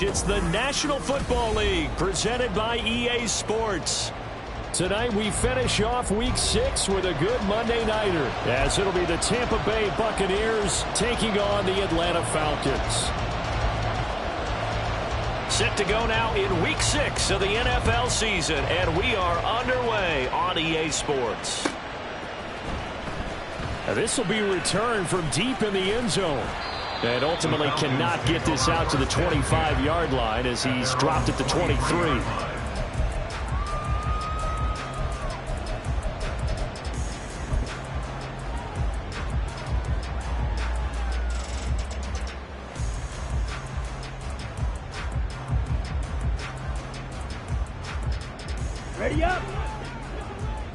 It's the National Football League presented by EA Sports. Tonight we finish off Week 6 with a good Monday nighter, as it'll be the Tampa Bay Buccaneers taking on the Atlanta Falcons. Set to go now in Week 6 of the NFL season, and we are underway on EA Sports. Now, this will be returned from deep in the end zone. And ultimately cannot get this out to the 25-yard line as he's dropped at the 23. Ready up.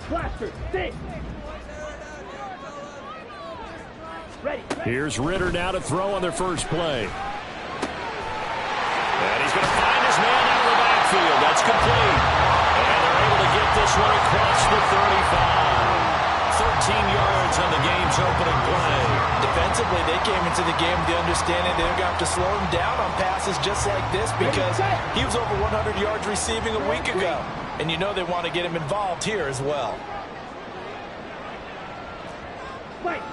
Blaster, stay. Here's Ritter now to throw on their first play. And he's going to find his man out of the backfield. That's complete. And they're able to get this one across the 35. 13 yards on the game's opening play. Defensively, they came into the game with the understanding they're going to have to slow him down on passes just like this because he was over 100 yards receiving a week ago. And you know they want to get him involved here as well. Wait.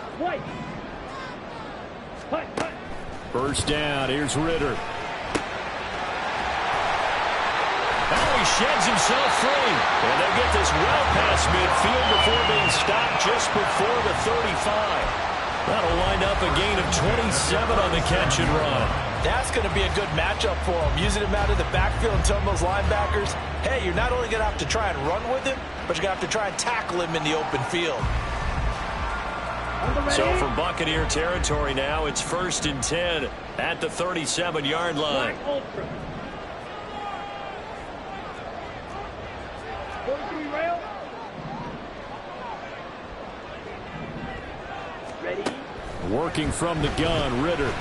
First down, here's Ritter. Oh, he sheds himself free. And they get this well past midfield before being stopped just before the 35. That'll wind up a gain of 27 on the catch and run. That's going to be a good matchup for him. Using him out of the backfield and telling those linebackers, hey, you're not only going to have to try and run with him, but you're going to have to try and tackle him in the open field. So from Buccaneer territory now, it's 1st and 10 at the 37-yard line. Ready. Working from the gun, Ritter.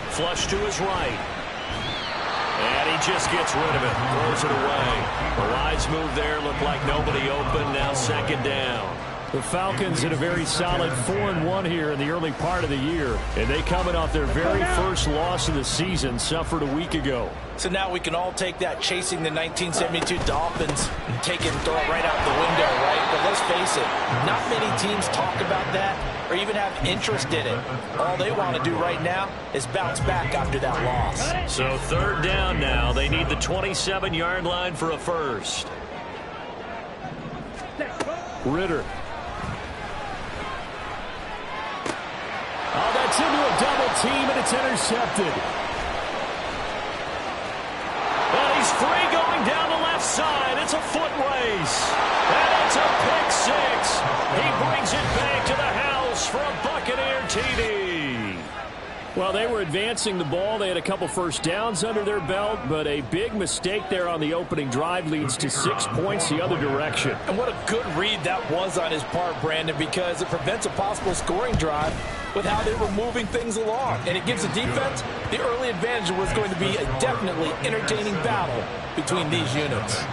Flush to his right. And he just gets rid of it. Throws it away. The wise move there. Looked like nobody open. Now 2nd down. The Falcons in a very solid 4-1 here in the early part of the year. And they coming off their very first loss of the season, suffered a week ago. So now we can all take that chasing the 1972 Dolphins and take it and throw it right out the window, right? But let's face it, not many teams talk about that or even have interest in it. All they want to do right now is bounce back after that loss. So 3rd down now. They need the 27-yard line for a first. Ritter. Oh, that's into a double team, and it's intercepted. And he's free going down the left side. It's a foot race. And it's a pick six. He brings it back to the house for a Buccaneer TD. Well, they were advancing the ball. They had a couple first downs under their belt, but a big mistake there on the opening drive leads to 6 points the other direction. And what a good read that was on his part, Brandon, because it prevents a possible scoring drive with how they were moving things along. And it gives the defense the early advantage. Was going to be a definitely entertaining battle between these units.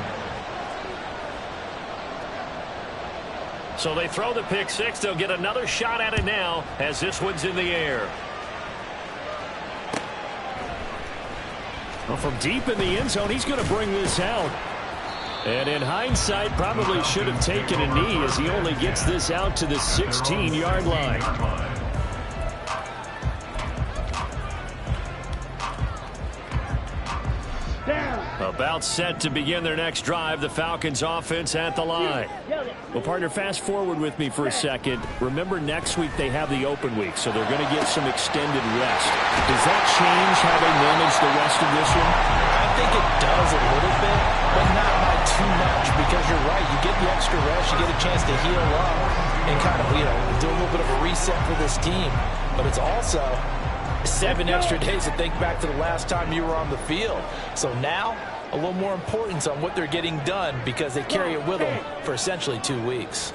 So they throw the pick six. They'll get another shot at it now as this one's in the air. Well, from deep in the end zone, he's going to bring this out. And in hindsight, probably should have taken a knee as he only gets this out to the 16-yard line. About set to begin their next drive, the Falcons offense at the line. Well, partner, fast forward with me for a second. Remember, next week they have the open week, so they're going to get some extended rest. Does that change how they manage the rest of this one? I think it does a little bit, but you get the extra rest, you get a chance to heal up and kind of, do a little bit of a reset for this team. But it's also 7 extra days to think back to the last time you were on the field. So now, a little more importance on what they're getting done because they carry it with them for essentially 2 weeks.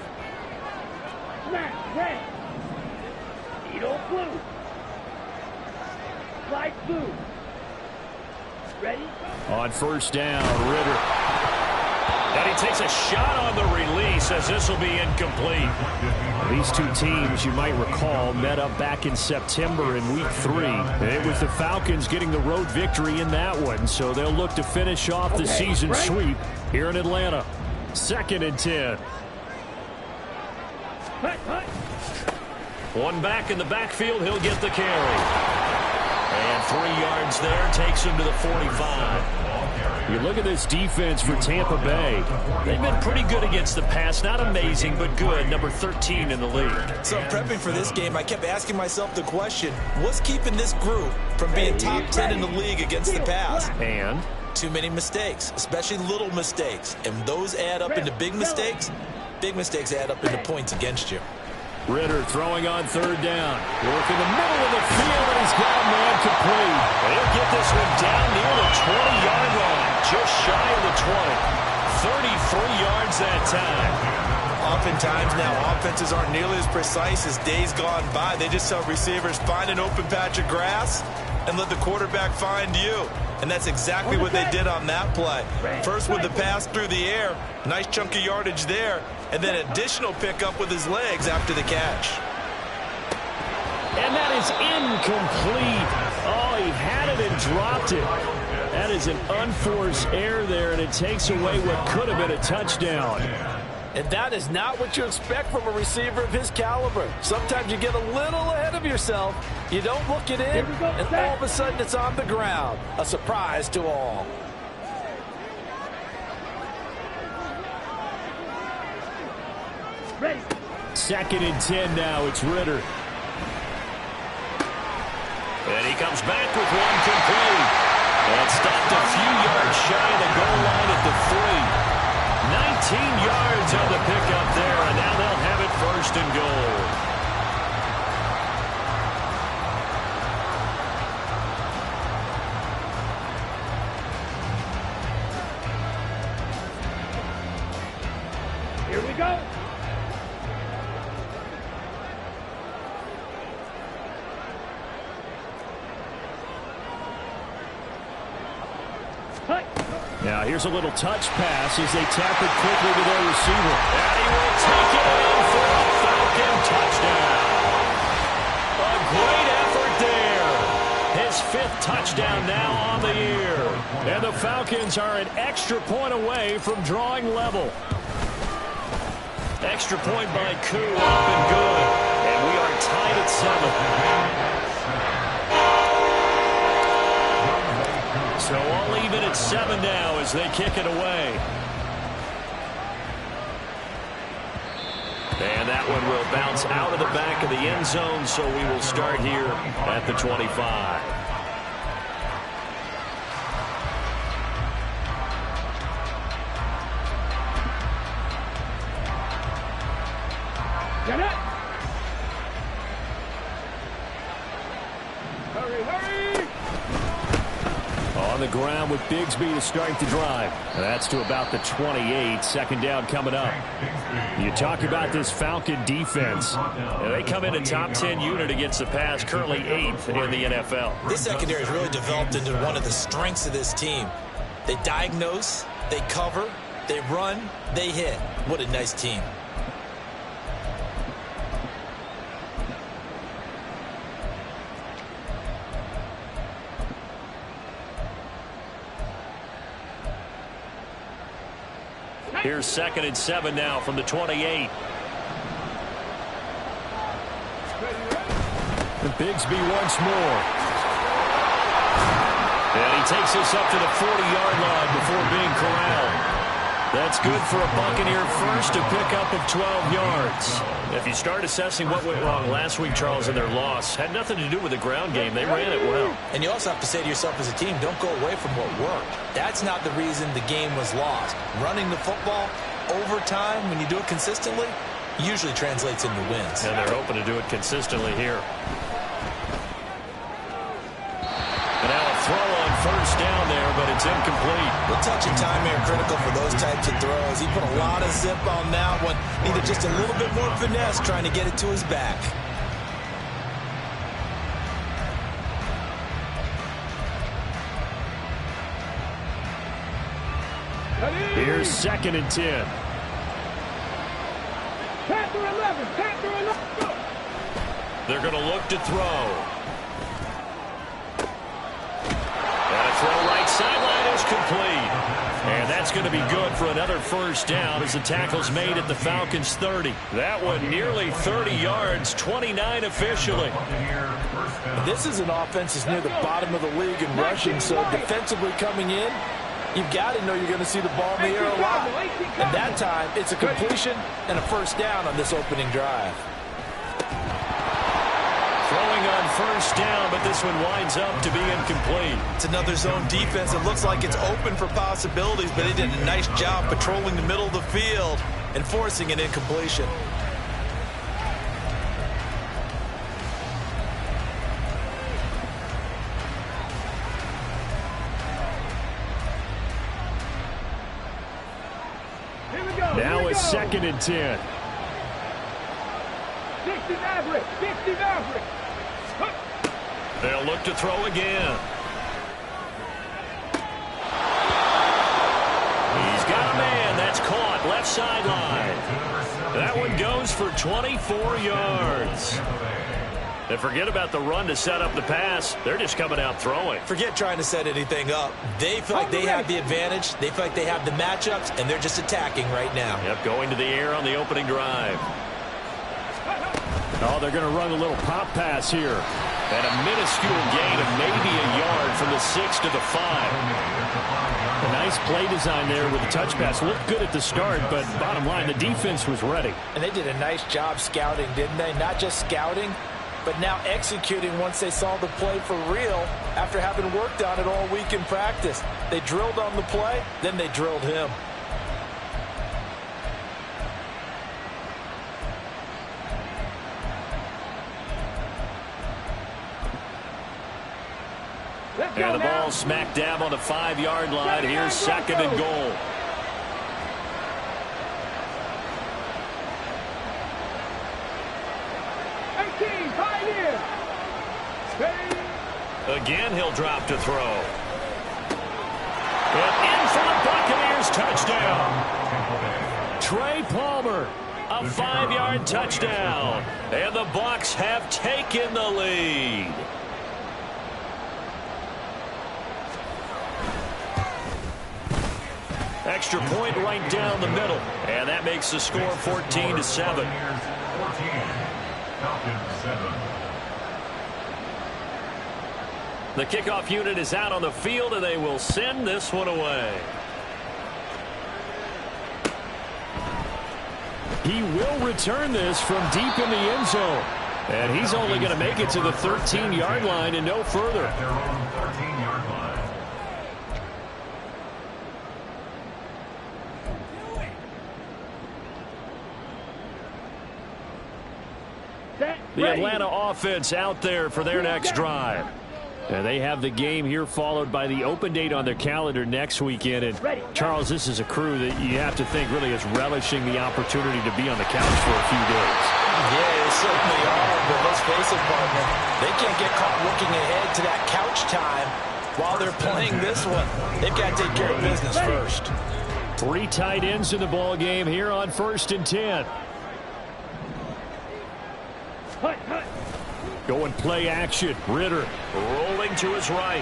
Smash, red. Needle, blue. Slide, blue. Ready? On first down, Ritter. And he takes a shot on the release as this will be incomplete. These two teams, you might recall, met up back in September in Week 3. It was the Falcons getting the road victory in that one, so they'll look to finish off the season sweep here in Atlanta. 2nd and 10. One back in the backfield, he'll get the carry. And 3 yards there, takes him to the 45. You look at this defense for Tampa Bay. They've been pretty good against the pass. Not amazing, but good. Number 13 in the league. So prepping for this game, I kept asking myself the question, what's keeping this group from being top 10 in the league against the pass? And? Too many mistakes, especially little mistakes. And those add up into big mistakes. Big mistakes add up into points against you. Ritter throwing on 3rd down. Work in the middle of the field, and he's got a man complete. And he'll get this one down near the 20-yard line, just shy of the 20. 33 yards that time. Oftentimes now, offenses aren't nearly as precise as days gone by. They just tell receivers, find an open patch of grass and let the quarterback find you. And that's exactly what they did on that play. First with the pass through the air, nice chunk of yardage there, and then additional pickup with his legs after the catch. And that is incomplete. Oh, he had it and dropped it. That is an unforced error there, and it takes away what could have been a touchdown. And that is not what you expect from a receiver of his caliber. Sometimes you get a little ahead of yourself. You don't look it in, and all of a sudden it's on the ground. A surprise to all. Ready. 2nd and 10 now. It's Ritter. And he comes back with one complete. And stopped a few yards shy of the goal line at the 3. 19 yards on the pickup there, and now they'll have it 1st and goal. Here we go. Now here's a little touch pass as they tap it quickly to their receiver. And he will take it in for a Falcon touchdown. A great effort there. His 5th touchdown now on the year. And the Falcons are an extra point away from drawing level. Extra point by Koo, up and good. And we are tied at 7. So all even at 7 now as they kick it away. And that one will bounce out of the back of the end zone, so we will start here at the 25. Get it. Hurry, hurry. On the ground with Bigsby to start the drive. That's to about the 28. 2nd down coming up. You talk about this Falcon defense. They come in a top 10 unit against the pass, currently 8th in the NFL. This secondary has really developed into one of the strengths of this team. They diagnose, they cover, they run, they hit. What a nice team. Here's 2nd and 7 now from the 28. And Bigsby once more. And he takes this up to the 40-yard line before being corralled. That's good for a Buccaneer first, a pickup of 12 yards. If you start assessing what went wrong last week, Charles, in their loss, had nothing to do with the ground game. They ran it well. And you also have to say to yourself as a team, don't go away from what worked. That's not the reason the game was lost. Running the football, over time, when you do it consistently, usually translates into wins. And they're hoping to do it consistently here. And now a throw on first down there, but it's incomplete. The touch and time are critical for those types of throws. He put a lot of zip on that one. Needed just a little bit more finesse trying to get it to his back. Here's 2nd and 10. Panther 11. Panther 11. They're going to look to throw. And a throw right sideline is complete. And that's going to be good for another first down as the tackle's made at the Falcons' 30. That one nearly 30 yards, 29 officially. This is an offense that's near the bottom of the league in rushing, so defensively coming in, you've got to know you're going to see the ball in the air a lot. At that time, it's a completion and a first down on this opening drive. Throwing on first down, but this one winds up to be incomplete. It's another zone defense. It looks like it's open for possibilities, but they did a nice job patrolling the middle of the field and forcing an incompletion. Now it's 2nd and 10. 60 Maverick. 60 Maverick. They'll look to throw again. He's got a man. That's caught. Left sideline. That one goes for 24 yards. And forget about the run to set up the pass. They're just coming out throwing. Forget trying to set anything up. They feel like they have the advantage. They feel like they have the matchups, and they're just attacking right now. Yep, going to the air on the opening drive. Oh, they're going to run a little pop pass here. And a minuscule gain of maybe a yard from the 6 to the 5. A nice play design there with the touch pass. Looked good at the start, but bottom line, the defense was ready. And they did a nice job scouting, didn't they? Not just scouting, but now executing once they saw the play for real after having worked on it all week in practice. They drilled on the play, then they drilled him. And the ball smack dab on the 5-yard line. Here's 2nd and goal. Again, he'll drop to throw. And in for the Buccaneers touchdown. Trey Palmer, a 5-yard touchdown. And the Bucs have taken the lead. Extra point right down the middle. And that makes the score 14-7. The kickoff unit is out on the field, and they will send this one away. He will return this from deep in the end zone. And he's only going to make it to the 13-yard line and no further. The Atlanta offense out there for their next drive. And they have the game here followed by the open date on their calendar next weekend. And Charles, this is a crew that you have to think really is relishing the opportunity to be on the couch for a few days. Yeah, they certainly are, but let's face it, partner. They can't get caught looking ahead to that couch time while they're playing this one. They've got to take care of business first. 3 tight ends in the ball game here on 1st and 10. Going play action. Ritter rolling to his right.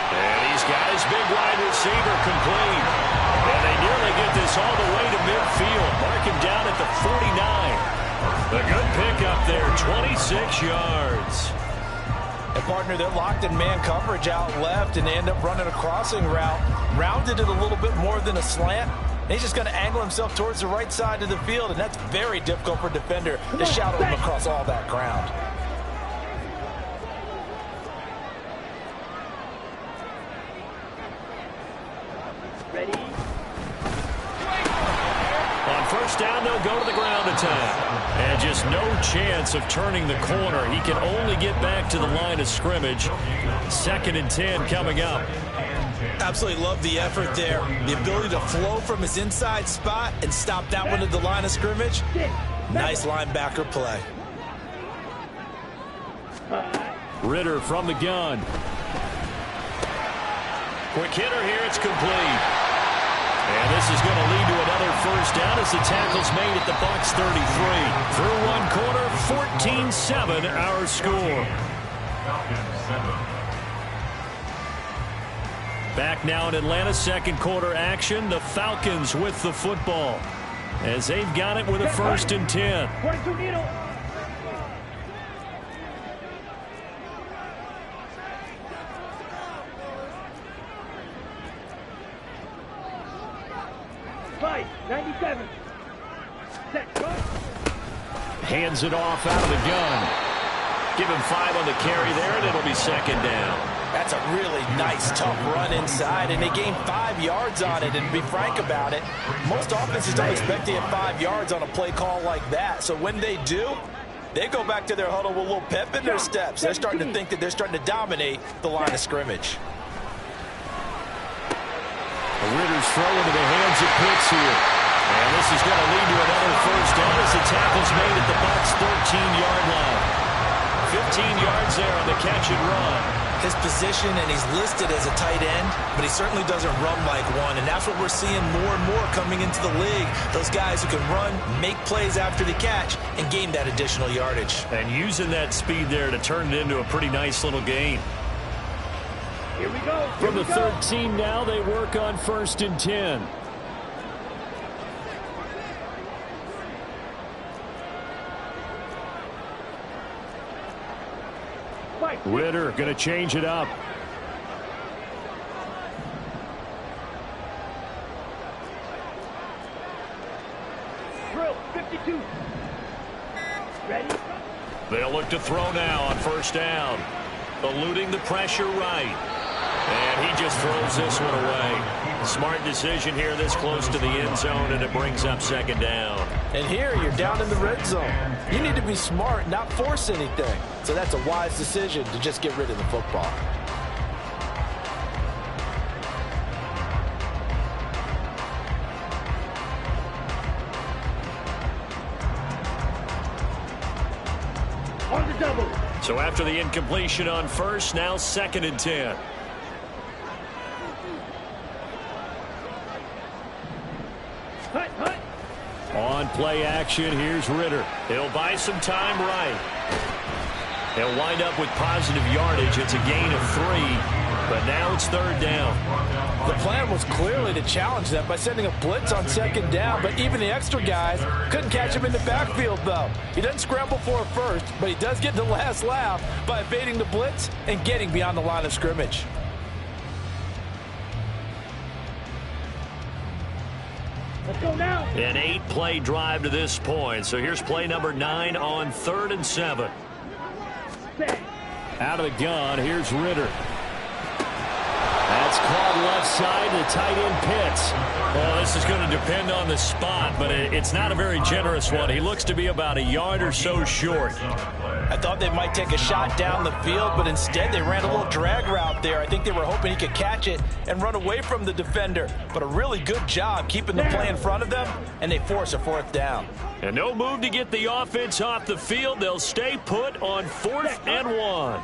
And he's got his big wide receiver complete. And they nearly get this all the way to midfield. Mark him down at the 49. A good pickup there, 26 yards. And partner, they're locked in man coverage out left, and they end up running a crossing route. Rounded it a little bit more than a slant. And he's just going to angle himself towards the right side of the field, and that's very difficult for a defender to shadow him across all that ground. Ready? first down, they'll go to the ground attack. And just no chance of turning the corner. He can only get back to the line of scrimmage. 2nd and 10 coming up. Absolutely love the effort there. The ability to flow from his inside spot and stop that one at the line of scrimmage. Nice linebacker play. Ritter from the gun. Quick hitter here. It's complete. And this is going to lead to another first down as the tackle's made at the Bucs 33. Through one quarter, 14-7 our score. Back now in Atlanta, 2nd quarter action. The Falcons with the football as they've got it with a 1st and 10. 42 needle. Five, 97. Set, go. Hands it off out of the gun. Give him 5 on the carry there, and it'll be 2nd down. That's a really nice, tough run inside, and they gained 5 yards on it. And to be frank about it, most offenses don't expect to get 5 yards on a play call like that. So when they do, they go back to their huddle with a little pep in their steps. They're starting to think that they're starting to dominate the line of scrimmage. Ritter's throw into the hands of Pitts here. And this is going to lead to another first down as the tackle's made at the Bucs 13-yard line. 15 yards there on the catch and run. His position, and he's listed as a tight end, but he certainly doesn't run like one, and that's what we're seeing more and more coming into the league. Those guys who can run, make plays after the catch, and gain that additional yardage. And using that speed there to turn it into a pretty nice little gain. Here we go. From the 13 now, they work on 1st and 10. Ritter going to change it up. Drill, 52. Ready? They'll look to throw now on 1st down. Eluding the pressure right. And he just throws this one away. Smart decision here this close to the end zone, and it brings up 2nd down. And here you're down in the red zone. You need to be smart, not force anything. So that's a wise decision to just get rid of the football. On the double. So after the incompletion on 1st, now 2nd and 10. Hut, hut. On play action, here's Ritter. He'll buy some time right. He'll wind up with positive yardage. It's a gain of 3, but now it's 3rd down. The plan was clearly to challenge them by sending a blitz on 2nd down, but even the extra guys couldn't catch him in the backfield, though. He doesn't scramble for a first, but he does get the last laugh by evading the blitz and getting beyond the line of scrimmage. Let's go now. An 8-play drive to this point. So here's play number 9 on 3rd and 7. Set. Out of the gun, here's Ritter. That's caught left side, the tight end Pitts. Well, this is going to depend on the spot, but it's not a very generous one. He looks to be about a yard or so short. I thought they might take a shot down the field, but instead they ran a little drag route there. I think they were hoping he could catch it and run away from the defender. But a really good job keeping the play in front of them, and they force a 4th down. And no move to get the offense off the field. They'll stay put on 4th and 1.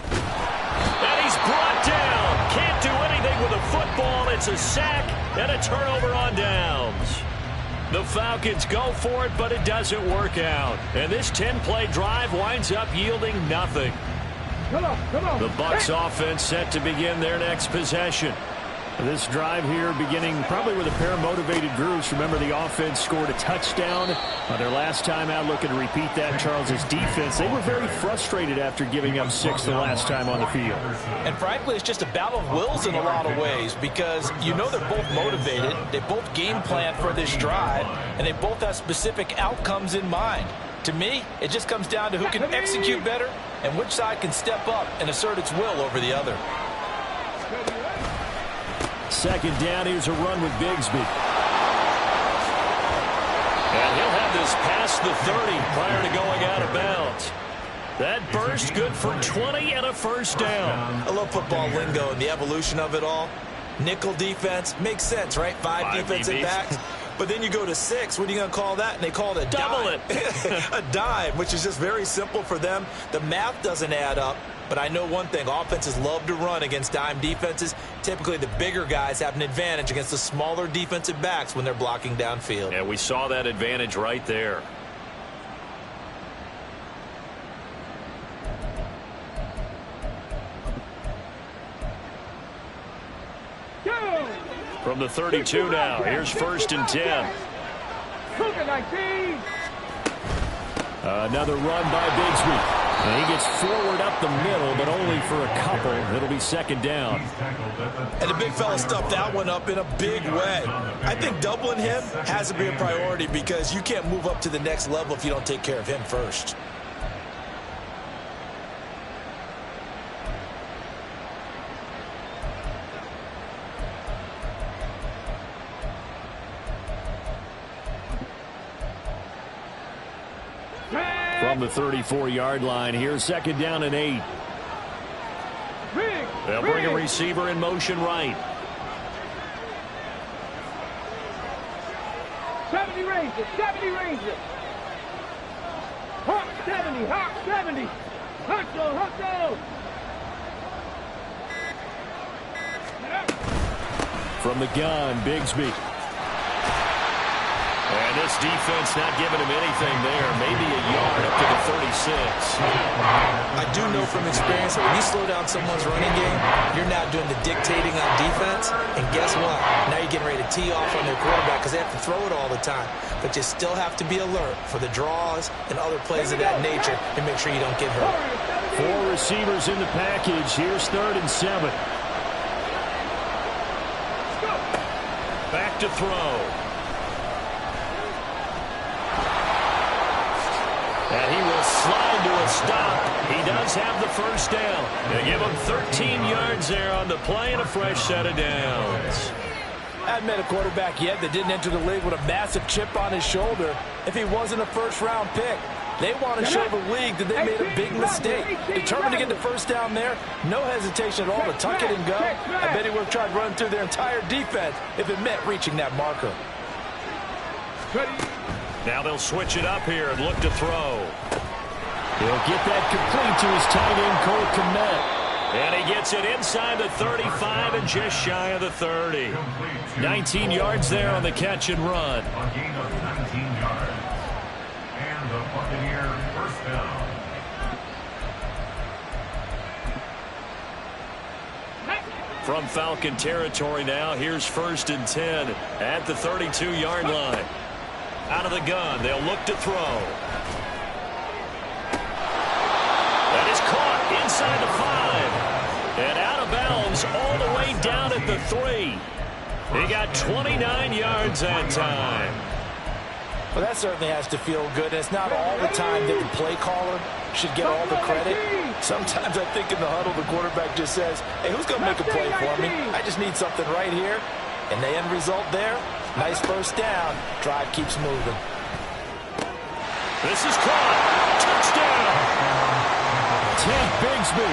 And he's brought down. Can't do anything with a football. It's a sack and a turnover on downs. The Falcons go for it, but it doesn't work out. And this 10-play drive winds up yielding nothing. Come on, come on. The Bucs offense set to begin their next possession. This drive here beginning probably with a pair of motivated groups. Remember, the offense scored a touchdown on their last time out. Looking to repeat that. Charles's defense, they were very frustrated after giving up 6 the last time on the field. And frankly, it's just a battle of wills in a lot of ways, because you know they're both motivated. They both game plan for this drive, and they both have specific outcomes in mind. To me, it just comes down to who can execute better and which side can step up and assert its will over the other. 2nd down, here's a run with Bigsby. And he'll have this past the 30 prior to going out of bounds. That burst good for 20 and a first down. I love football lingo and the evolution of it all. Nickel defense makes sense, right? Five defensive backs. But then you go to 6. What are you going to call that? And they call it a double dime. A dime, which is just very simple for them. The math doesn't add up. But I know one thing. Offenses love to run against dime defenses. Typically, the bigger guys have an advantage against the smaller defensive backs when they're blocking downfield. And we saw that advantage right there. From the 32 now, here's 1st and 10. Another run by Bigsby. And he gets forward up the middle, but only for a couple. It'll be 2nd down. And the big fella stuffed that one up in a big way. I think doubling him has to be a priority because you can't move up to the next level if you don't take care of him first. From the 34-yard line, here's 2nd down and 8. They'll bring a receiver in motion right. 70 Rangers, 70 Rangers. Hawk 70, Hawk 70. Hustle. From the gun, Bigsby. And this defense not giving him anything there. Maybe a yard up to the 36. I do know from experience that when you slow down someone's running game, you're now doing the dictating on defense. And guess what? Now you're getting ready to tee off on their quarterback because they have to throw it all the time. But you still have to be alert for the draws and other plays of that nature and make sure you don't get hurt. 4 receivers in the package. Here's 3rd and 7. Back to throw. And he will slide to a stop. He does have the first down. They give him 13 yards there on the play and a fresh set of downs. I haven't met a quarterback yet that didn't enter the league with a massive chip on his shoulder if he wasn't a first-round pick. They want to show the league that they made a big mistake. Determined to get the first down there, no hesitation at all to tuck it and go. I bet he would have tried running through their entire defense if it meant reaching that marker. Now they'll switch it up here and look to throw. He'll get that complete to his tight end, Cole Kmet. And he gets it inside the 35 and just shy of the 30. 19 yards there on the catch and run. A gain of 19 yards. And the Buccaneer first down. From Falcon territory now, here's 1st and 10 at the 32-yard line. Out of the gun, they'll look to throw. That is caught inside the 5. And out of bounds all the way down at the 3. He got 29 yards that time. Well, that certainly has to feel good. And it's not all the time that the play caller should get all the credit. Sometimes I think in the huddle, the quarterback just says, hey, who's going to make a play for me? I just need something right here. And the end result there, nice first down. Drive keeps moving. This is caught. Touchdown. Tank Bigsby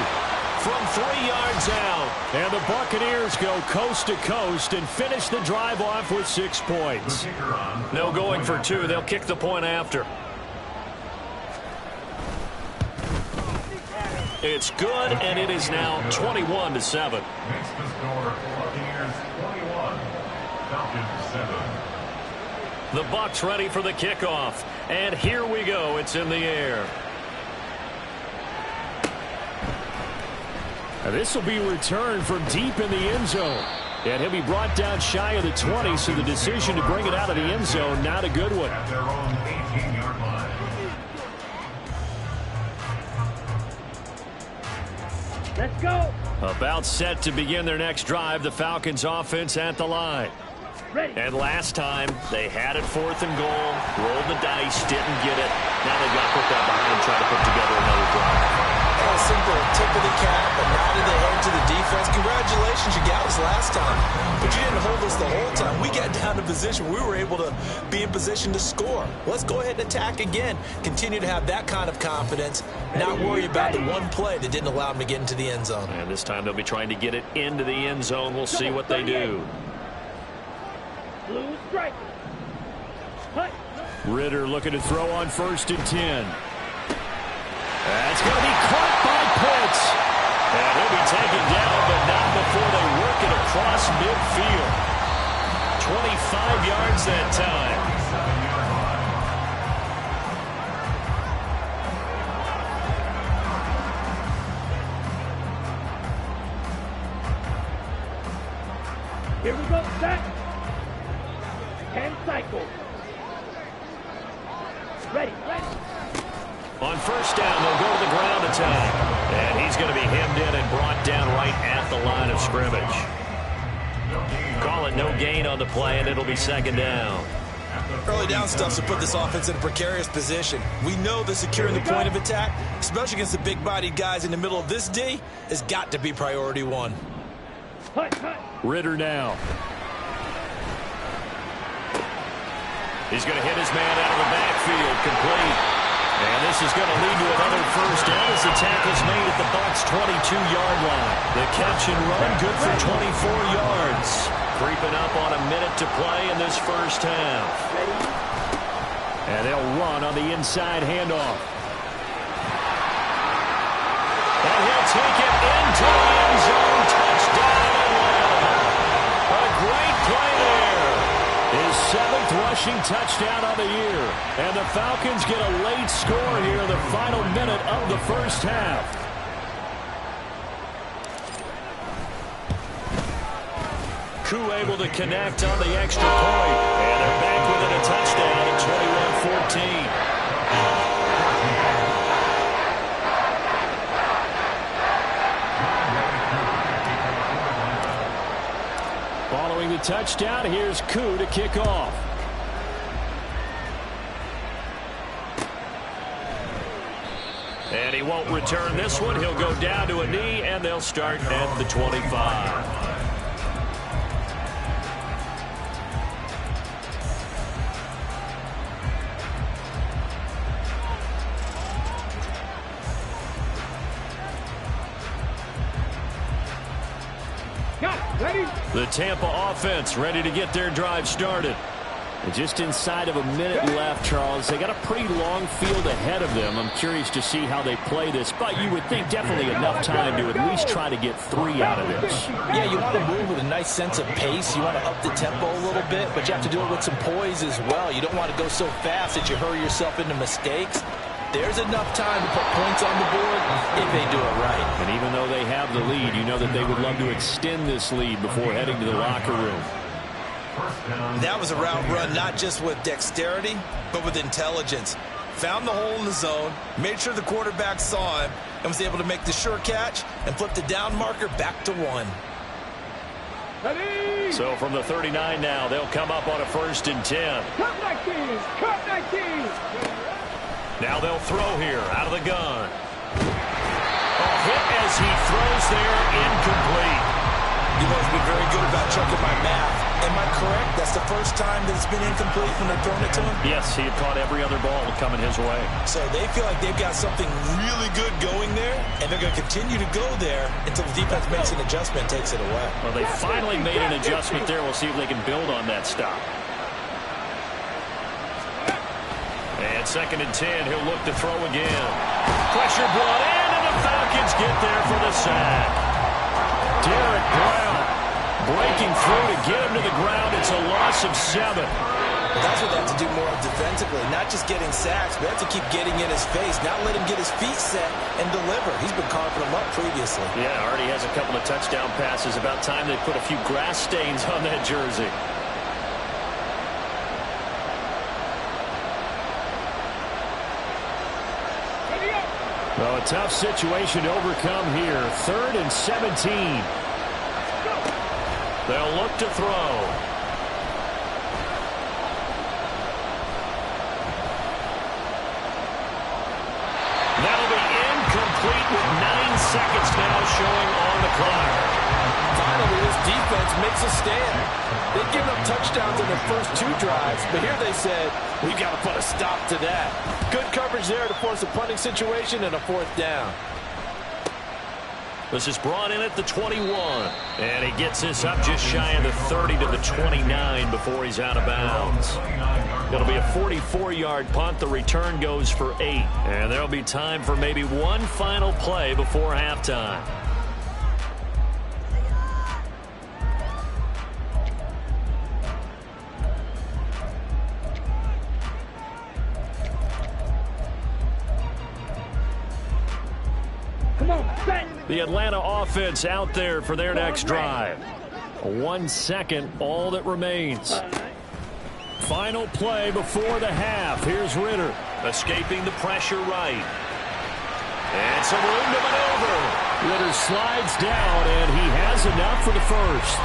from 3 yards out. And the Buccaneers go coast to coast and finish the drive off with 6 points. No going for 2. They'll kick the point after. It's good, and it is now 21-7. Makes the score Buccaneers 21, Falcons 7. The Bucs ready for the kickoff. And here we go. It's in the air. Now this will be returned from deep in the end zone. And he'll be brought down shy of the 20, so the decision to bring it out of the end zone, not a good one. At their own 18-yard line. Let's go. About set to begin their next drive, the Falcons offense at the line. Ready. And last time, they had it 4th and goal, rolled the dice, didn't get it. Now they've got to put that behind and try to put together another drive. a simple tip of the cap, a nod of the head to the defense. Congratulations, you got us last time. But you didn't hold us the whole time. We got down to position. We were able to be in position to score. Let's go ahead and attack again. Continue to have that kind of confidence. Not worry about the one play that didn't allow them to get into the end zone. And this time they'll be trying to get it into the end zone. We'll see what they do. Blue strike. Hut. Ritter looking to throw on 1st and 10. That's going to be caught by Pitts. And he'll be taken down, but not before they work it across midfield. 25 yards that time. Here we go, set. 10 cycles. Ready. On 1st down, they'll go to the ground attack. And he's going to be hemmed in and brought down right at the line of scrimmage. Call it no gain on the play, and it'll be 2nd down. Early down stuff to put this offense in a precarious position. We know that securing the point of attack, especially against the big-bodied guys in the middle of this D, has got to be priority 1. Hut. Ritter now. He's going to hit his man out of the backfield, complete. And this is going to lead to another 1st down as the tackle's made at the Bucs' 22-yard line. The catch and run good for 24 yards. Creeping up on a minute to play in this 1st half. And they'll run on the inside handoff. And he'll take it into the end zone. Touchdown Atlanta. A great play there. His 7th rushing touchdown of the year. And the Falcons get a late score here in the final minute of the 1st half. Koo able to connect on the extra point. And they're back within a touchdown at 21-14. Following the touchdown, here's Koo to kick off. And he won't return this one. He'll go down to a knee, and they'll start at the 25. Ready? The Tampa offense ready to get their drive started. And just inside of a minute left, Charles. They got a pretty long field ahead of them. I'm curious to see how they play this, but you would think definitely enough time to at least try to get 3 out of this. Yeah, you want to move with a nice sense of pace. You want to up the tempo a little bit, but you have to do it with some poise as well. You don't want to go so fast that you hurry yourself into mistakes. There's enough time to put points on the board if they do it right. And even though they have the lead, you know that they would love to extend this lead before heading to the locker room. That was a route run not just with dexterity, but with intelligence. Found the hole in the zone, made sure the quarterback saw him, and was able to make the sure catch and flip the down marker back to 1. Ready? So from the 39 now, they'll come up on a 1st and 10. Cut 19. Cut 19. Now they'll throw here out of the gun. A hit as he throws there, incomplete. You've always been very good about checking my math. Am I correct? That's the first time that it's been incomplete when they're throwing it to him? Yes, he had caught every other ball coming his way. So they feel like they've got something really good going there, and they're going to continue to go there until the defense makes an adjustment and takes it away. Well, they finally made an adjustment there. We'll see if they can build on that stop. And 2nd and 10, he'll look to throw again. Pressure brought in, and the Falcons get there for the sack. Derek Brown breaking through to get him to the ground. It's a loss of 7. That's what they have to do more defensively, not just getting sacks, but they have to keep getting in his face, not let him get his feet set and deliver. He's been carving them up previously. Yeah, already has a couple of touchdown passes. About time they put a few grass stains on that jersey. Well, a tough situation to overcome here. 3rd and 17. They'll look to throw. That'll be incomplete with showing on the clock. Finally, this defense makes a stand. They've given up touchdowns in their first 2 drives, but here they said, we've got to put a stop to that. Good coverage there to force a punting situation and a 4th down. This is brought in at the 21. And he gets this up just shy of the 30 to the 29 before he's out of bounds. It'll be a 44-yard punt. The return goes for 8. And there'll be time for maybe one final play before halftime. The Atlanta offense out there for their next drive. 1 second, all that remains. Final play before the half. Here's Ritter. Escaping the pressure right. And some room to maneuver. Ritter slides down, and he has enough for the first.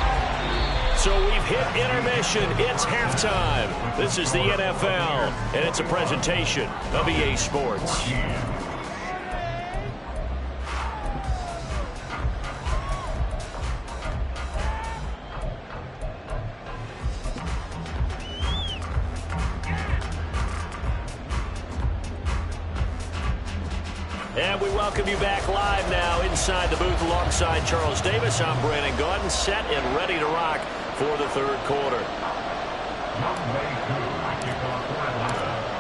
So we've hit intermission. It's halftime. This is the NFL, and it's a presentation of EA Sports. And we welcome you back live now inside the booth alongside Charles Davis. I'm Brandon Gaudin, set and ready to rock for the 3rd quarter.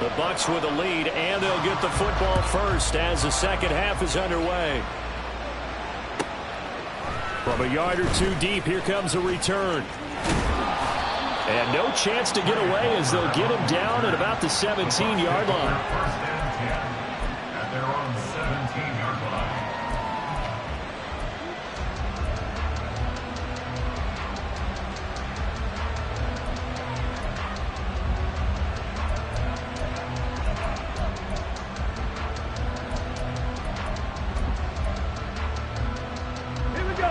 The Bucs with a lead, and they'll get the football first as the second half is underway. From a yard or 2 deep, here comes a return. And no chance to get away as they'll get him down at about the 17-yard line. They're on the 17-yard line.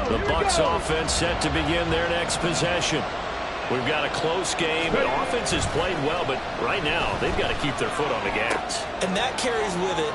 The Bucs offense set to begin their next possession. We've got a close game. The offense has played well, but right now they've got to keep their foot on the gas. And that carries with it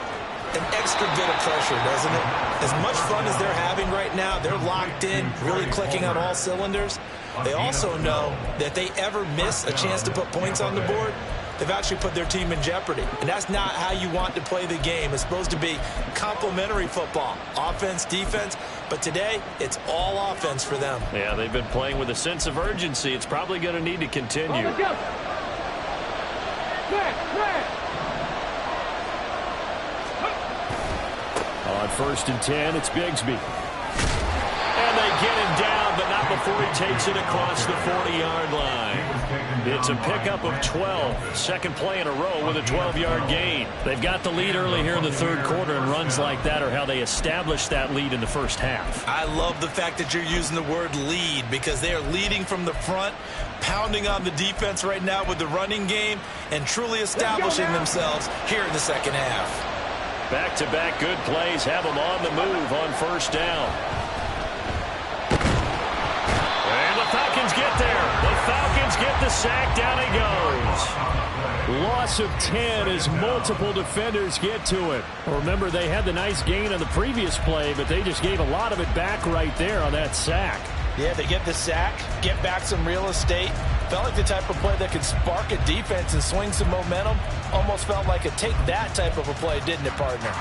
an extra bit of pressure, doesn't it? As much fun as they're having right now, they're locked in, really clicking on all cylinders. They also know that if they ever miss a chance to put points on the board, they've actually put their team in jeopardy. And that's not how you want to play the game. It's supposed to be complementary football, offense, defense. But today, it's all offense for them. Yeah, they've been playing with a sense of urgency. It's probably going to need to continue. On 1st and 10, it's Bigsby. And they get him down, but not before he takes it across the 40-yard line. It's a pickup of 12. Second play in a row with a 12-yard gain. They've got the lead early here in the 3rd quarter, and runs like that are how they establish that lead in the first half. I love the fact that you're using the word lead, because they are leading from the front, pounding on the defense right now with the running game, and truly establishing themselves here in the second half. Back-to-back good plays have them on the move on 1st down. And the Falcons get there. The Falcons get the sack. Down he goes. Loss of 10 as multiple defenders get to it. Remember, they had the nice gain on the previous play, but they just gave a lot of it back right there on that sack. Yeah, they get the sack, get back some real estate. Felt like the type of play that could spark a defense and swing some momentum. Almost felt like a take that type of a play, didn't it, partner?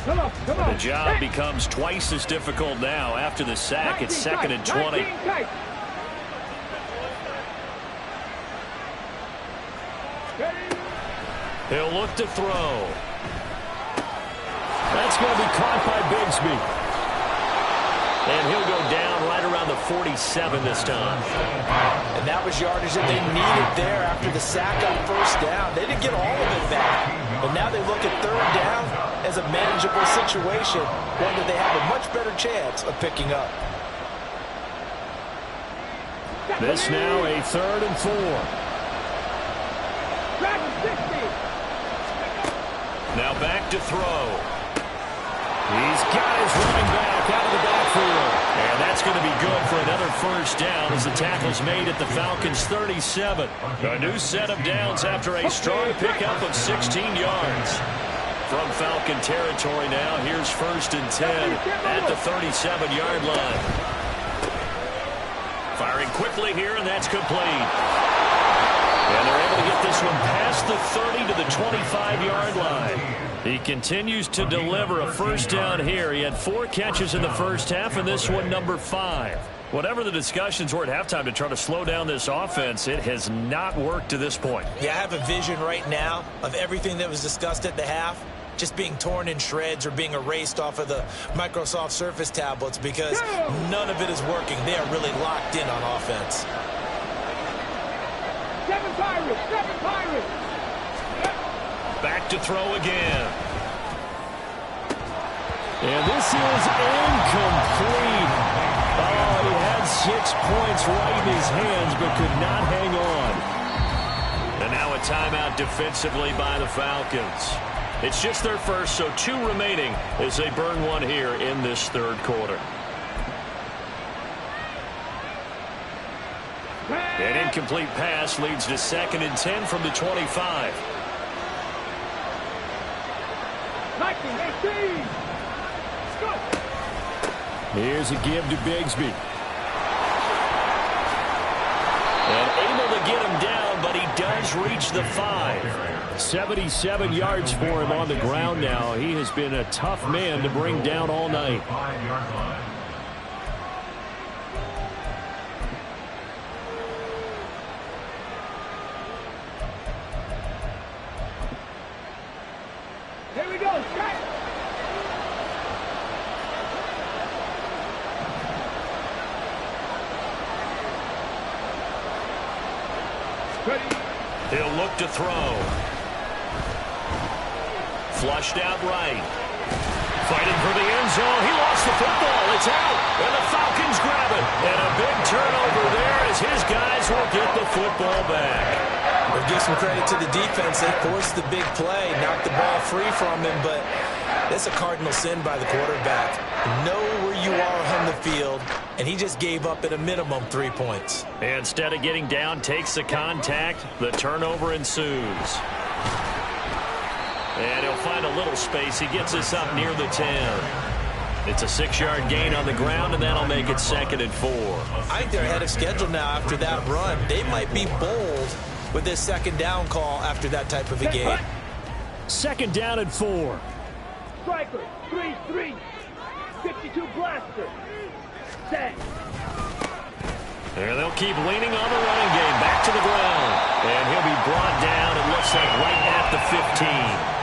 Come on. The job becomes twice as difficult now after the sack. It's 2nd and 20. He'll look to throw. That's going to be caught by Bigsby. And he'll go down right around the 47 this time. And that was yardage that they needed there after the sack on 1st down. They didn't get all of it back. But now they look at 3rd down as a manageable situation, one that they have a much better chance of picking up. This now a 3rd and 4. Now back to throw. He's got his running back out of the backfield. And that's going to be good for another 1st down as the tackle's made at the Falcons' 37. A new set of downs after a strong pickup of 16 yards. From Falcon territory now, here's 1st and 10 at the 37-yard line. Firing quickly here, and that's complete. And they're able to get this one past the 30 to the 25-yard line. He continues to deliver a first down here. He had 4 catches in the first half, and this one number 5. Whatever the discussions were at halftime to try to slow down this offense, it has not worked to this point. Yeah, I have a vision right now of everything that was discussed at the half just being torn in shreds or being erased off of the Microsoft Surface tablets because none of it is working. They are really locked in on offense. 7 Pirates! 7 Pirates! Back to throw again. And this is incomplete. Oh, he had 6 points right in his hands but could not hang on. And now a timeout defensively by the Falcons. It's just their first, so 2 remaining as they burn one here in this 3rd quarter. An incomplete pass leads to 2nd and 10 from the 25. Here's a give to Bigsby. And able to get him down, but he does reach the 5. 77 yards for him on the ground now. He has been a tough man to bring down all night. Here we go, set! Ready. He'll look to throw. Flushed out right. Fighting for the end zone. He lost the football. It's out. And the Falcons grab it. And a big turnover there as his guys will get the football back. We'll give some credit to the defense. They forced the big play, knocked the ball free from him, but that's a cardinal sin by the quarterback. Know where you are on the field, and he just gave up at a minimum 3 points. Instead of getting down, takes the contact. The turnover ensues. And he'll find a little space. He gets us up near the 10. It's a 6-yard gain on the ground, and that'll make it 2nd and 4. I think they're ahead of schedule now after that run. They might be bold with this 2nd down call after that type of a game. 2nd down and 4. Striker, 3-3. 52 blaster. Set. And they'll keep leaning on the running game. Back to the ground. And he'll be brought down, it looks like, right at the 15.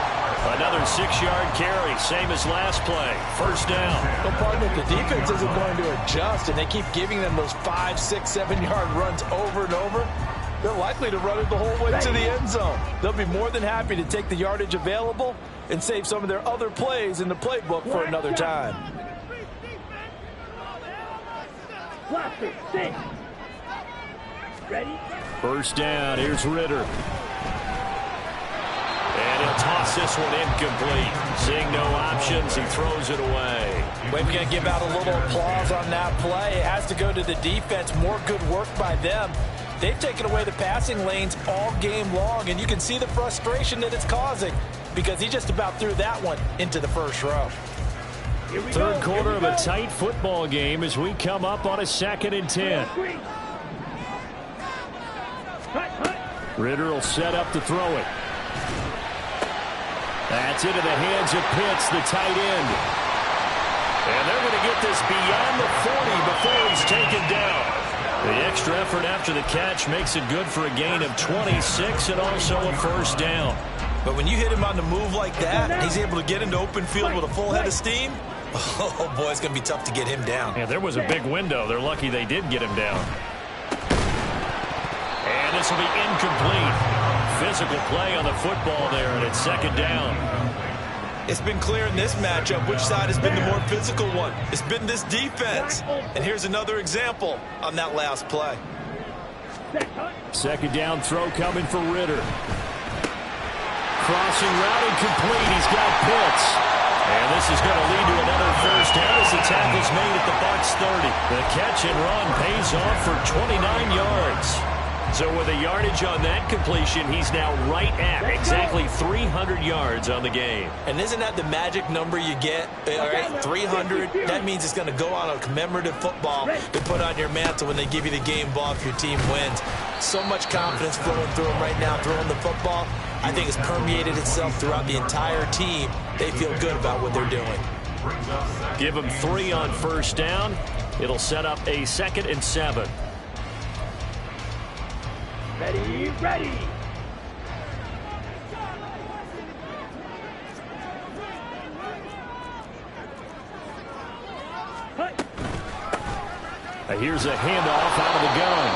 Another 6-yard carry, same as last play. First down. Well, partner, if the defense isn't going to adjust and they keep giving them those 5, 6, 7-yard runs over and over, they're likely to run it the whole way to the end zone. They'll be more than happy to take the yardage available and save some of their other plays in the playbook for another time. Blaster, 6. Ready? First down, here's Ritter. And he'll toss this one incomplete. Seeing no options, he throws it away. We're going to give out a little applause on that play. It has to go to the defense. More good work by them. They've taken away the passing lanes all game long, and you can see the frustration that it's causing because he just about threw that one into the first row. 3rd quarter of a tight football game as we come up on a 2nd and 10. Ritter will set up to throw it. That's into the hands of Pitts, the tight end. And they're going to get this beyond the 40 before he's taken down. The extra effort after the catch makes it good for a gain of 26 and also a first down. But when you hit him on the move like that, he's able to get into open field with a full head of steam. Oh, boy, it's going to be tough to get him down. Yeah, there was a big window. They're lucky they did get him down. And this will be incomplete. Physical play on the football there, and it's 2nd down. It's been clear in this matchup which side has been the more physical one. It's been this defense. And here's another example on that last play. 2nd down throw coming for Ritter. Crossing route incomplete. He's got Pitts. And this is going to lead to another first down as the tackle's made at the Bucs 30. The catch and run pays off for 29 yards. So with a yardage on that completion, he's now right at exactly 300 yards on the game. And isn't that the magic number you get? All right, 300. That means it's going to go on a commemorative football to put on your mantle when they give you the game ball if your team wins. So much confidence flowing through him right now, throwing the football. I think it's permeated itself throughout the entire team. They feel good about what they're doing. Give him 3 on first down. It'll set up a 2nd and 7. Ready, ready. Here's a handoff out of the gun.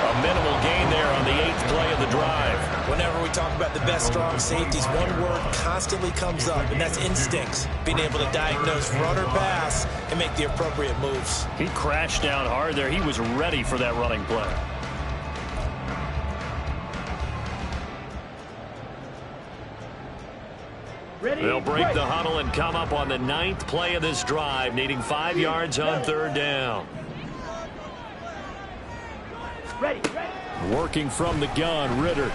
A minimal gain there on the 8th play of the drive. Whenever we talk about the best strong safeties, one word constantly comes up, and that's instincts. Being able to diagnose run or pass and make the appropriate moves. He crashed down hard there. He was ready for that running play. Ready, They'll break right. the huddle and come up on the 9th play of this drive, needing 5 yards on 3rd down. Ready, ready. Working from the gun, Ritter.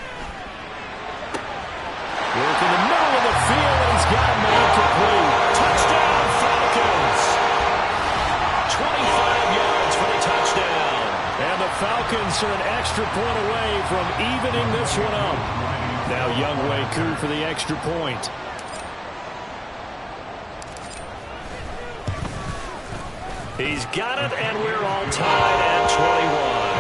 Working the middle of the field, and he's got a man complete. Touchdown, Falcons! 25 yards for the touchdown. And the Falcons are an extra point away from evening this one up. Now Younghoe Koo for the extra point. He's got it, and we're all tied at 21.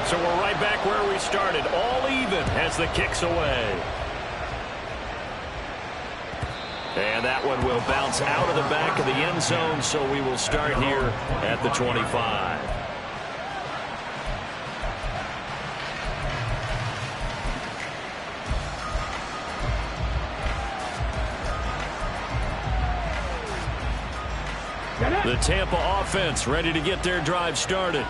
So we're right back where we started, all even as the kick's away. And that one will bounce out of the back of the end zone, so we will start here at the 25. The Tampa offense ready to get their drive started.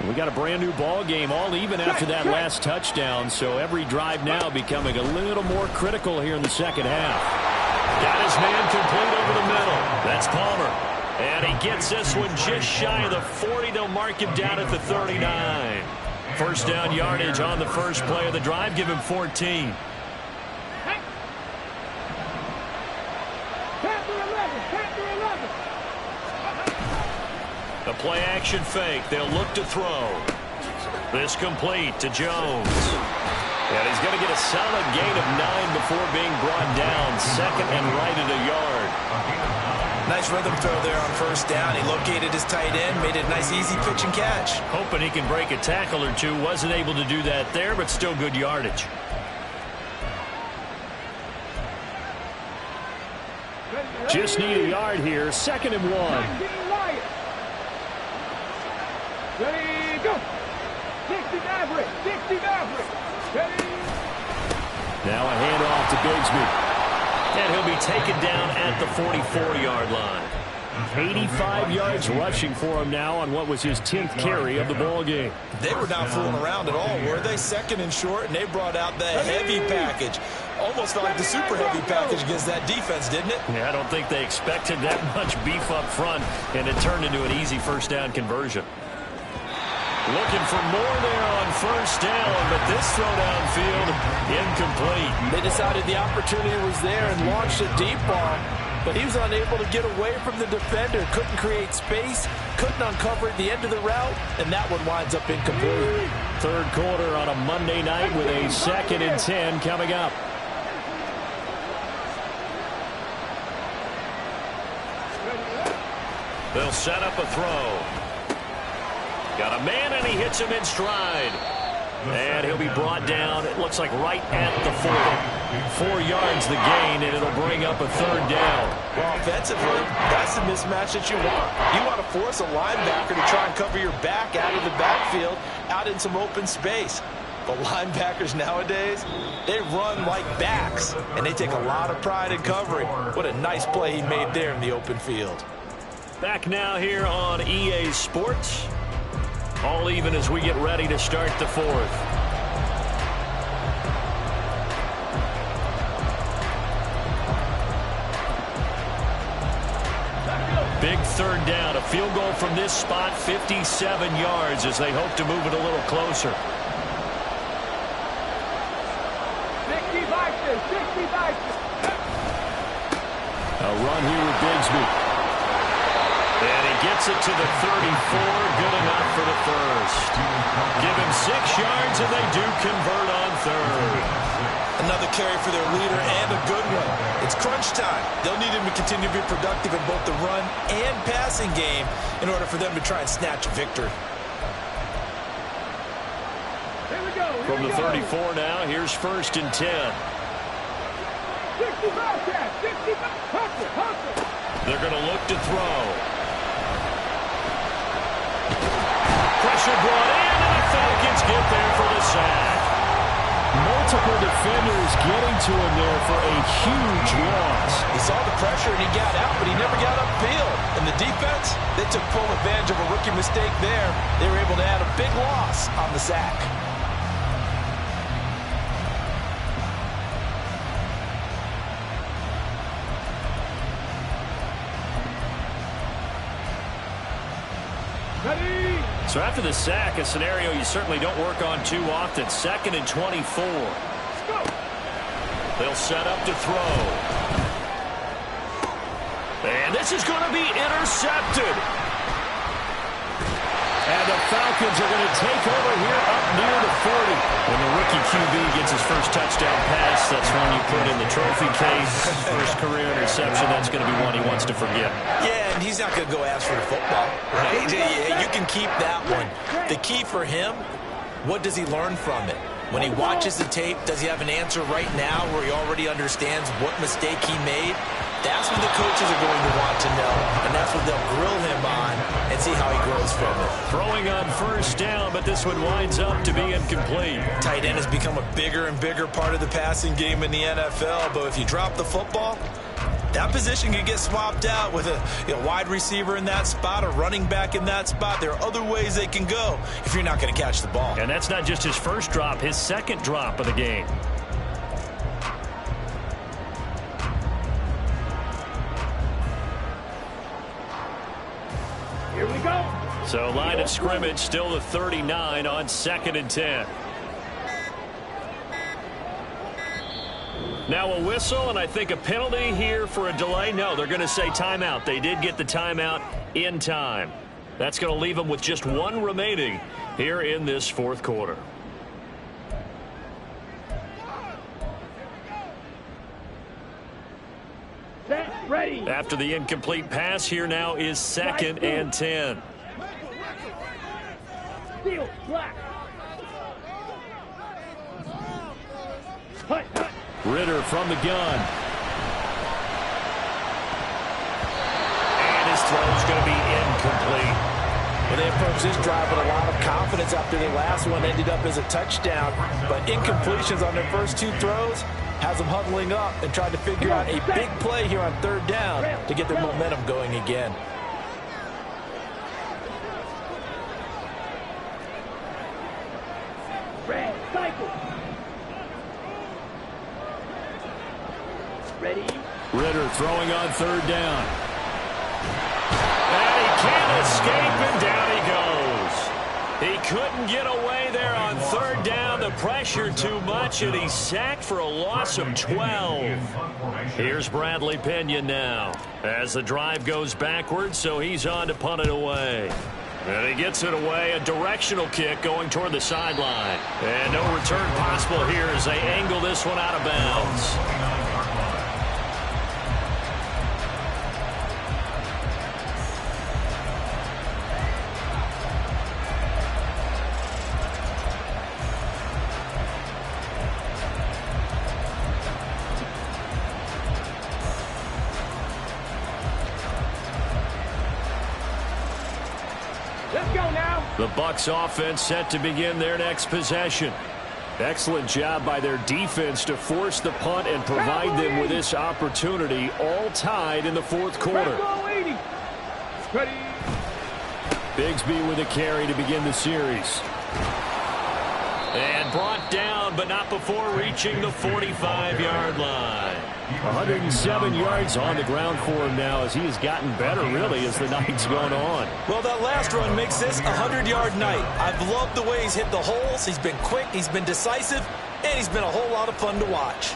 We got a brand new ball game, all even after that last touchdown, so every drive now becoming a little more critical here in the second half. Got his man complete over the middle. That's Palmer. And he gets this one just shy of the 40. They'll mark him down at the 39. First down yardage on the first play of the drive. Give him 14. A play-action fake. They'll look to throw. This complete to Jones. And he's going to get a solid gain of 9 before being brought down. 2nd and right at a yard. Nice rhythm throw there on first down. He located his tight end, made it a nice easy pitch and catch. Hoping he can break a tackle or two. Wasn't able to do that there, but still good yardage. Just need a yard here. 2nd and 1. Ready, go. 60 Maverick, 60 Maverick. Ready. Now a handoff to Bigsby. And he'll be taken down at the 44-yard line. 85 yards rushing for him now on what was his 10th carry of the ball game. They were not fooling around at all, were they? 2nd and short, and they brought out the heavy package. Almost felt like the super heavy package against that defense, didn't it? Yeah, I don't think they expected that much beef up front, and it turned into an easy first down conversion. Looking for more there on first down, but this throw downfield incomplete. They decided the opportunity was there and launched a deep ball, but he was unable to get away from the defender. Couldn't create space, couldn't uncover at the end of the route, and that one winds up incomplete. 3rd quarter on a Monday night with a 2nd and 10 coming up. They'll set up a throw. Got a man, and he hits him in stride. And he'll be brought down, it looks like right at the 40. 4 yards the gain, and it'll bring up a 3rd down. Well, offensively, that's the mismatch that you want. You want to force a linebacker to try and cover your back out of the backfield, out in some open space. But linebackers nowadays, they run like backs, and they take a lot of pride in covering. What a nice play he made there in the open field. Back now here on EA Sports. All even as we get ready to start the 4th. Big third down. A field goal from this spot, 57 yards, as they hope to move it a little closer. 65. A run here with Bigsby. And he gets it to the 34. Good enough for the first. Give him 6 yards, and they do convert on third. Another carry for their leader, and a good one. It's crunch time. They'll need him to continue to be productive in both the run and passing game in order for them to try and snatch a victory. Here we go. From the 34 now, here's 1st and 10. 65, Chad. 65. Hustle. They're going to look to throw. Pressure brought in, and the Falcons get there for the sack. Multiple defenders getting to him there for a huge loss. He saw the pressure and he got out, but he never got upfield. And the defense, they took full advantage of a rookie mistake there. They were able to add a big loss on the sack. So after the sack, a scenario you certainly don't work on too often. 2nd and 24. They'll set up to throw. And this is going to be intercepted. And the Falcons are going to take over here up near the 40. When the rookie QB gets his first touchdown pass, that's one you put in the trophy case. First career interception, that's going to be one he wants to forget. Yeah, and he's not going to go ask for the football, right? You can keep that one. The key for him, what does he learn from it? When he watches the tape, does he have an answer right now where he already understands what mistake he made? That's what the coaches are going to want to know, and that's what they'll grill him on and see how he grows from it. Throwing on 1st down, but this one winds up to be incomplete. Tight end has become a bigger and bigger part of the passing game in the NFL, but if you drop the football, that position can get swapped out with a wide receiver in that spot, a running back in that spot. There are other ways they can go if you're not going to catch the ball. And that's not just his first drop, his 2nd drop of the game. Here we go. So line of scrimmage still the 39 on 2nd and 10. Now a whistle, and I think a penalty here for a delay. No, they're going to say timeout. They did get the timeout in time. That's going to leave them with just one remaining here in this 4th quarter. Set, ready. After the incomplete pass, here now is 2nd and 10. Steel, black. Hut. Ritter from the gun. And his throw's going to be incomplete. Well, they approached this drive with a lot of confidence after the last one ended up as a touchdown. But incompletions on their first 2 throws has them huddling up and trying to figure out a big play here on 3rd down to get their momentum going again. Red, cycle. Ready. Ritter throwing on 3rd down. And he can't escape, and down he goes. He couldn't get away there on 3rd down. The pressure too much, and he's sacked for a loss of 12. Here's Bradley Pinion now as the drive goes backwards, so he's on to punt it away. And he gets it away, a directional kick going toward the sideline. And no return possible here as they angle this one out of bounds. Let's go now. The Bucs offense set to begin their next possession. Excellent job by their defense to force the punt and provide them with this opportunity, all tied in the 4th quarter. Ready. Bigsby with a carry to begin the series. And brought down, but not before reaching the 45-yard line. 107 yards on the ground for him now as he has gotten better, really, as the night's gone on. Well, that last run makes this a 100-yard night. I've loved the way he's hit the holes. He's been quick, he's been decisive, and he's been a whole lot of fun to watch.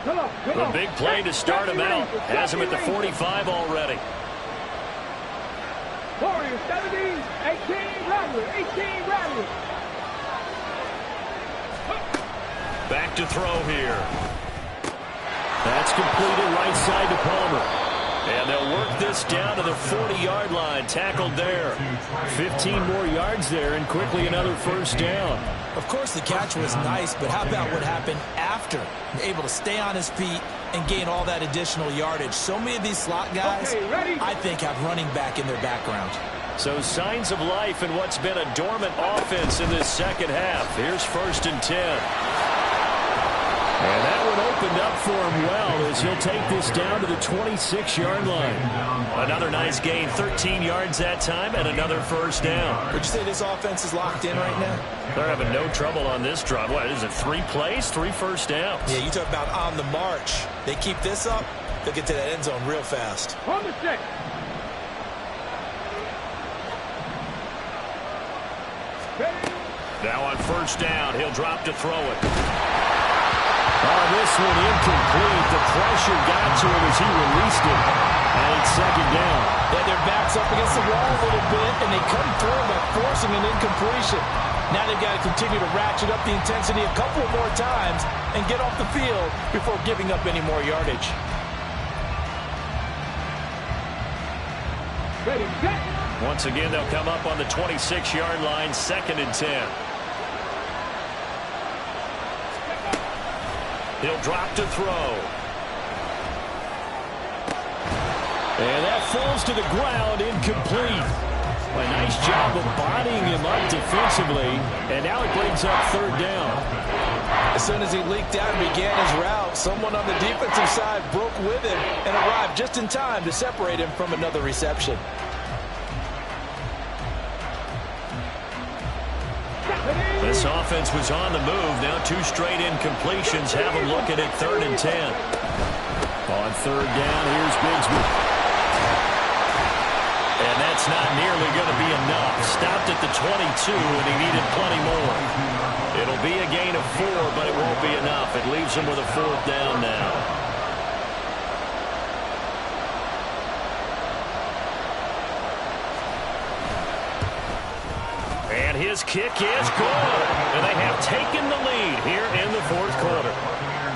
The big play to start him out has him at the 45 already. Warriors 70, 18 Rattler, 18 Rattler. Back to throw here. That's completed right side to Palmer. And they'll work this down to the 40-yard line. Tackled there. 15 more yards there, and quickly another first down. Of course, the catch was nice, but how about what happened after? Able to stay on his feet and gain all that additional yardage. So many of these slot guys, I think, have running back in their background. So signs of life in what's been a dormant offense in this second half. Here's 1st and 10. And that one opened up for him well as he'll take this down to the 26-yard line. Another nice gain, 13 yards that time, and another first down. Would you say this offense is locked in right now? They're having no trouble on this drive. What is it, 3 plays, 3 first downs? Yeah, you talk about on the march. They keep this up, they'll get to that end zone real fast. On the 6. Now on first down, he'll drop to throw it. Oh, this one incomplete. The pressure got to him as he released it. And it's 2nd down. Yeah, their back's up against the wall a little bit, and they come through by forcing an incompletion. Now they've got to continue to ratchet up the intensity a couple more times and get off the field before giving up any more yardage. Ready, set. Once again, they'll come up on the 26-yard line, 2nd and 10. He'll drop to throw. And that falls to the ground, incomplete. A nice job of bodying him up defensively. And now it brings up 3rd down. As soon as he leaked out and began his route, someone on the defensive side broke with him and arrived just in time to separate him from another reception. This offense was on the move. Now 2 straight incompletions have them looking at 3rd and 10. On 3rd down, here's Bigsby. And that's not nearly going to be enough. Stopped at the 22, and he needed plenty more. It'll be a gain of 4, but it won't be enough. It leaves him with a 4th down now. And his kick is good. And they have taken the lead here in the 4th quarter.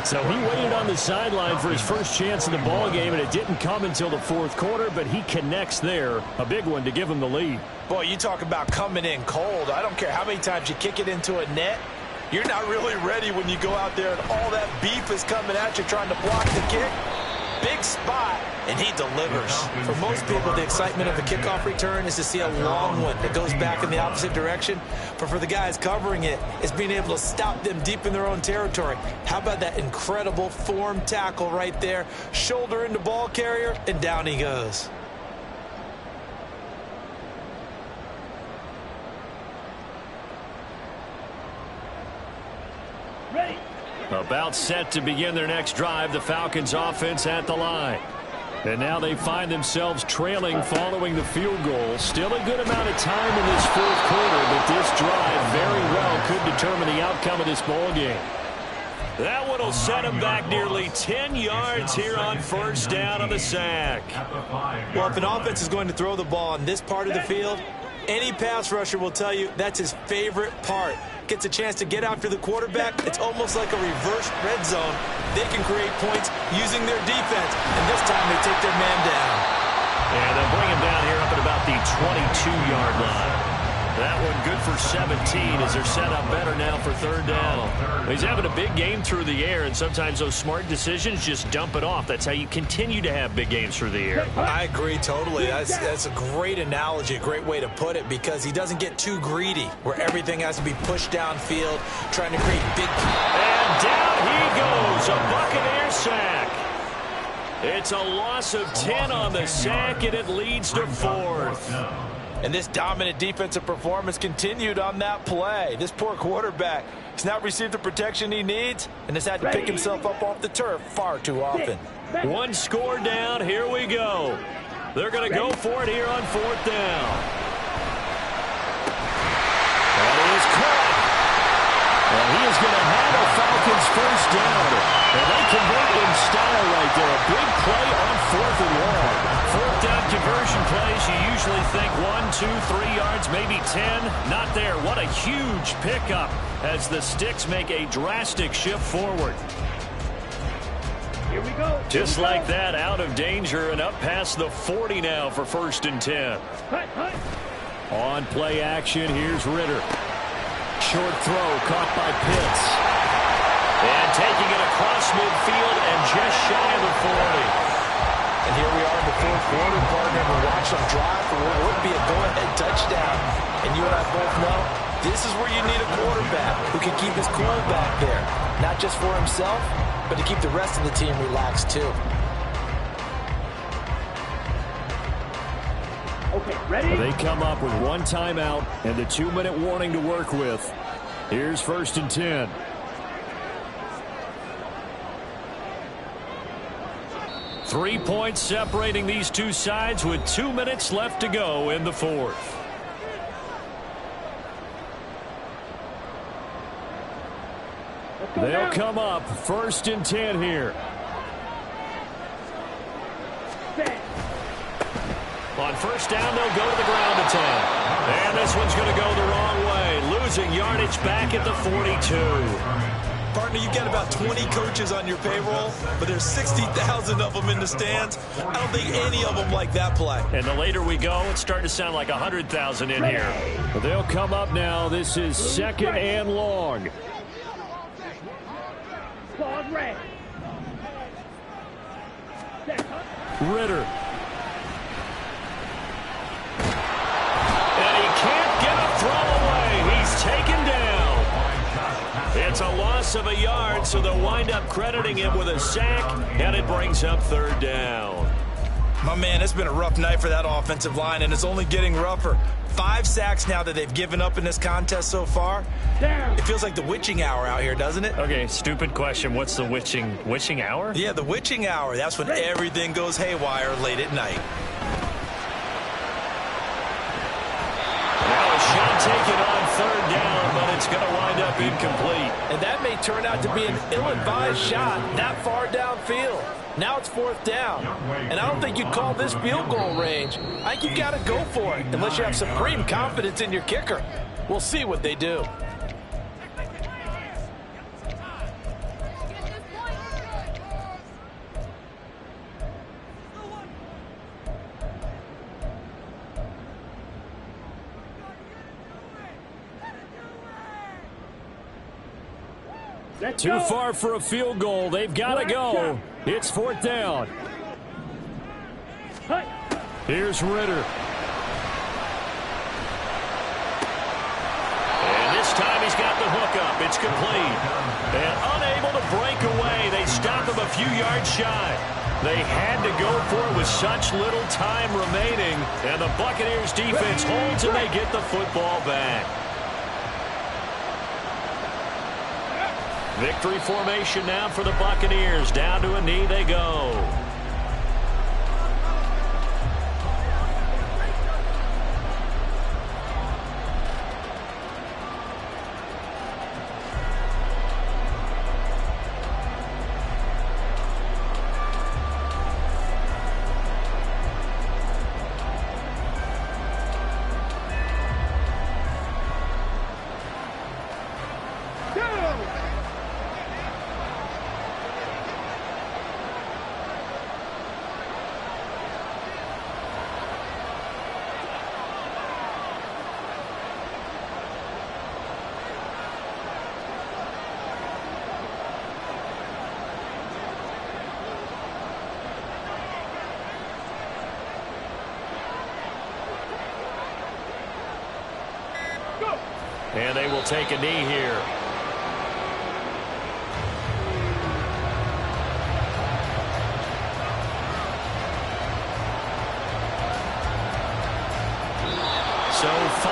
So he waited on the sideline for his first chance in the ball game, and it didn't come until the 4th quarter, but he connects there. A big one to give him the lead. Boy, you talk about coming in cold. I don't care how many times you kick it into a net. You're not really ready when you go out there and all that beef is coming at you trying to block the kick. Big spot, and he delivers. For most people, the excitement of the kickoff return is to see a long one that goes back in the opposite direction. But for the guys covering it, it's being able to stop them deep in their own territory. How about that incredible form tackle right there? Shoulder into ball carrier, and down he goes. Ready. About set to begin their next drive, the Falcons offense at the line. And now they find themselves trailing following the field goal. Still a good amount of time in this 4th quarter, but this drive very well could determine the outcome of this ball game. That one will set him back nearly 10 yards here on first down on the sack. Well, if an offense is going to throw the ball on this part of the field, any pass rusher will tell you that's his favorite part. Gets a chance to get after the quarterback. It's almost like a reverse red zone. They can create points using their defense, and this time they take their man down. And they'll bring him down here up at about the 22-yard line. That one good for 17 as they're set up better now for 3rd down. He's having a big game through the air, and sometimes those smart decisions just dump it off. That's how you continue to have big games through the air. I agree totally. That's a great analogy, a great way to put it, because he doesn't get too greedy where everything has to be pushed downfield, trying to create big. And down he goes, a Buccaneer sack. It's a loss of 10 on the sack, and it leads to 4th. And this dominant defensive performance continued on that play. This poor quarterback has not received the protection he needs and has had to pick himself up off the turf far too often. One score down. Here we go. They're going to go for it here on 4th down. That is caught. And he is going to have a Falcons first down. And they convert in style right there. A big play on 4th and long. 4th down conversion plays, you usually think 1, 2, 3 yards, maybe 10. Not there. What a huge pickup as the Sticks make a drastic shift forward. Here we go. Just like that, out of danger and up past the 40 now for 1st and 10. Hut, hut. On play action, here's Ritter. Short throw caught by Pitts. And taking it across midfield and just shy of the 40. And here we are in the 4th quarter, partner. We watch them drive for what would be a go-ahead touchdown. And you and I both know this is where you need a quarterback who can keep his cool back there. Not just for himself, but to keep the rest of the team relaxed too. Okay, ready? They come up with 1 timeout and the 2-minute warning to work with. Here's 1st and 10. Three points separating these two sides with 2 minutes left to go in the 4th. They'll come up 1st and 10 here. On 1st down, they'll go to the ground attack. And this one's going to go the wrong way. Losing yardage back at the 42. Partner, you've got about 20 coaches on your payroll, but there's 60,000 of them in the stands. I don't think any of them like that play. And the later we go, it's starting to sound like 100,000 in here. They'll come up now. This is 2nd and long. Pause red. Ritter. And he can't get a throw away. He's taken down. It's a loss of a yard, so they'll wind up crediting him with a sack, and it brings up 3rd down. My man, it's been a rough night for that offensive line, and it's only getting rougher. 5 sacks now that they've given up in this contest so far. It feels like the witching hour out here, doesn't it? Okay, stupid question. What's the witching hour? Yeah, the witching hour. That's when everything goes haywire late at night. Now a shot taken on 3rd down, but it's going to wind up incomplete. And that may turn out to be an ill-advised shot that far downfield. Now it's 4th down. And I don't think you'd call this field goal range. I think you've got to go for it, unless you have supreme confidence in your kicker. We'll see what they do. Too far for a field goal. They've got to go. It's 4th down. Here's Ritter. And this time he's got the hookup. It's complete. And unable to break away. They stop him a few yards shy. They had to go for it with such little time remaining. And the Buccaneers defense holds and they get the football back. Victory formation now for the Buccaneers. Down to a knee they go. And they will take a knee here.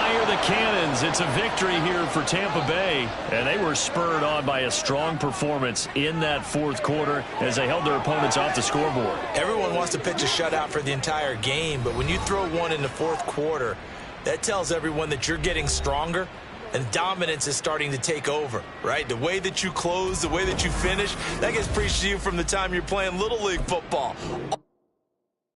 fire the cannons. It's a victory here for Tampa Bay. And they were spurred on by a strong performance in that fourth quarter as they held their opponents off the scoreboard. Everyone wants to pitch a shutout for the entire game, but when you throw one in the fourth quarter, that tells everyone that you're getting stronger and dominance is starting to take over, right? The way that you close, the way that you finish, that gets preached to you from the time you're playing Little League football.